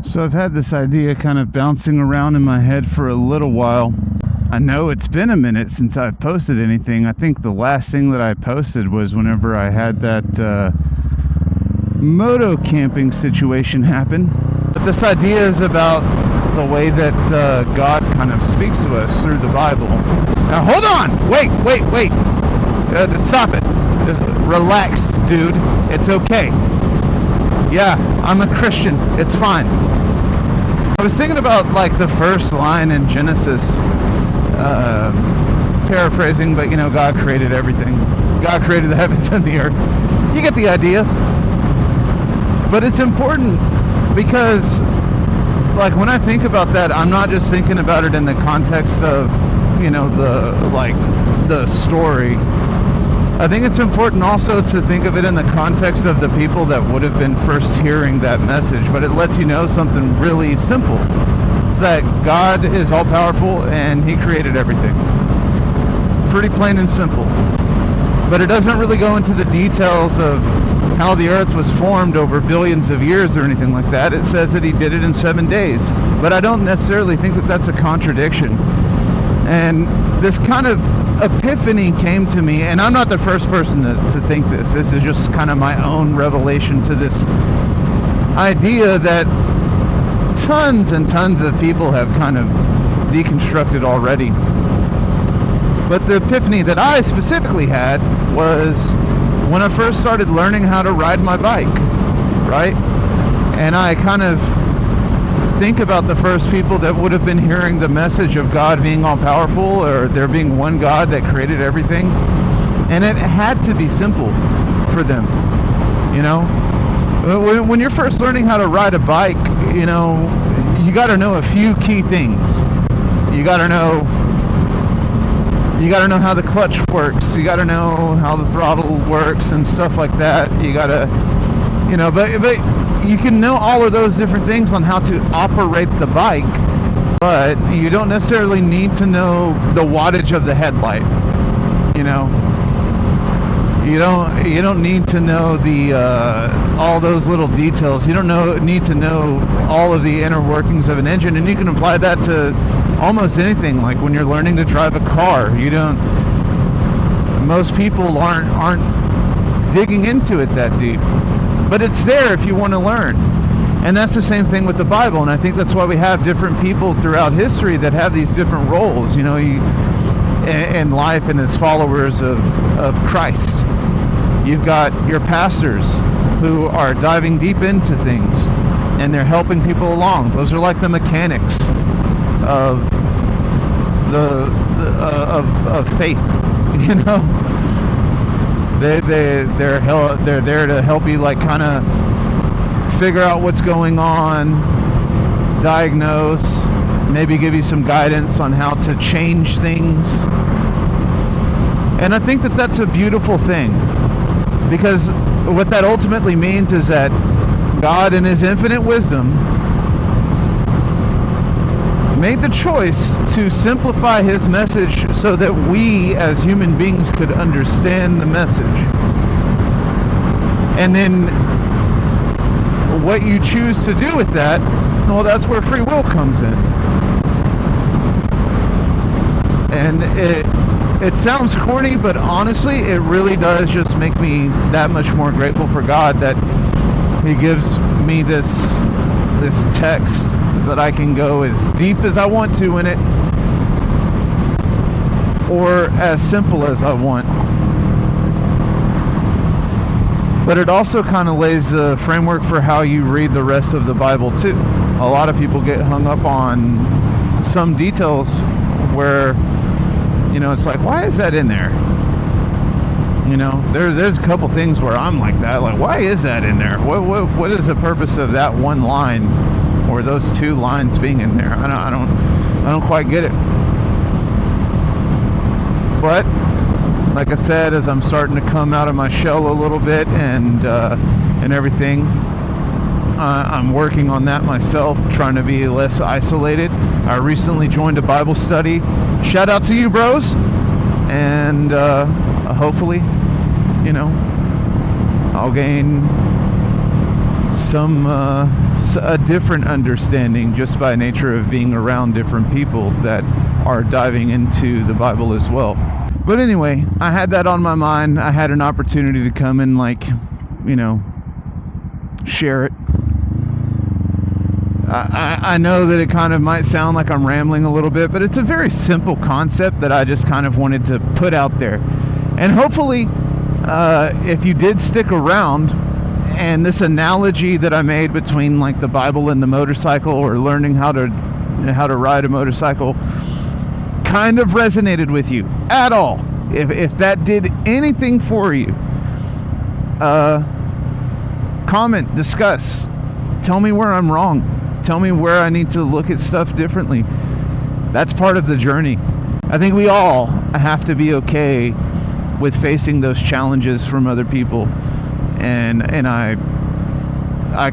So I've had this idea kind of bouncing around in my head for a little while. I know it's been a minute since I've posted anything. I think the last thing that I posted was whenever I had that moto camping situation happen. But this idea is about the way that God kind of speaks to us through the Bible. Now hold on! Wait! Stop it! Just relax, dude. It's okay. Yeah, I'm a Christian. It's fine. I was thinking about like the first line in Genesis, paraphrasing, but God created everything. God created the heavens and the earth. You get the idea. But it's important because, like, when I think about that, I'm not just thinking about it in the context of, the story. I think it's important also to think of it in the context of the people that would have been first hearing that message. But it lets you know something really simple. It's that God is all-powerful and He created everything. Pretty plain and simple. But it doesn't really go into the details of how the earth was formed over billions of years or anything like that. It says that He did it in 7 days. But I don't necessarily think that that's a contradiction. And this kind of epiphany came to me, and I'm not the first person to think this. This is just kind of my own revelation to this idea that tons and tons of people have kind of deconstructed already. But the epiphany that I specifically had was when I first started learning how to ride my bike, right? And I kind of think about the first people that would have been hearing the message of God being all-powerful, or there being one God that created everything. And it had to be simple for them, When you're first learning how to ride a bike, you got to know a few key things. You got to know how the clutch works. You got to know how the throttle works and stuff like that. You got to, but you can know all of those different things on how to operate the bike, but you don't necessarily need to know the wattage of the headlight. You don't need to know the all those little details. You don't need to know all of the inner workings of an engine, and you can apply that to almost anything. Like when you're learning to drive a car, most people aren't digging into it that deep. But it's there if you want to learn. And that's the same thing with the Bible. And I think that's why we have different people throughout history that have these different roles, in life and as followers of Christ. You've got your pastors who are diving deep into things and they're helping people along. Those are like the mechanics of of faith, They're there to help you, like, kind of figure out what's going on, diagnose, maybe give you some guidance on how to change things. And I think that that's a beautiful thing, because what that ultimately means is that God, in His infinite wisdom, made the choice to simplify His message so that we as human beings could understand the message. And then what you choose to do with that, well, that's where free will comes in. And it sounds corny, but honestly, it really does just make me that much more grateful for God that He gives me this text that I can go as deep as I want to in it, or as simple as I want. But it also kind of lays a framework for how you read the rest of the Bible too. A lot of people get hung up on some details where, it's like, why is that in there? There's a couple things where I'm like that, like, why is that in there? What is the purpose of that one line or those two lines being in there? I don't quite get it. But like I said, as I'm starting to come out of my shell a little bit and everything, I'm working on that myself, trying to be less isolated. I recently joined a Bible study. Shout out to you, bros. And hopefully, I'll gain a different understanding just by nature of being around different people that are diving into the Bible as well. But anyway, I had that on my mind. I had an opportunity to come and share it. I know that it kind of might sound like I'm rambling a little bit, but it's a very simple concept that I just kind of wanted to put out there. And hopefully, if you did stick around, and this analogy that I made between like the Bible and the motorcycle, or learning how to ride a motorcycle, kind of resonated with you at all. If that did anything for you, comment, discuss, tell me where I'm wrong. Tell me where I need to look at stuff differently. That's part of the journey. I think we all have to be okay with facing those challenges from other people. And I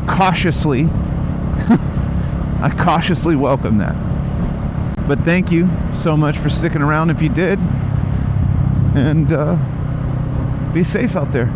cautiously welcome that. But thank you so much for sticking around if you did. And be safe out there.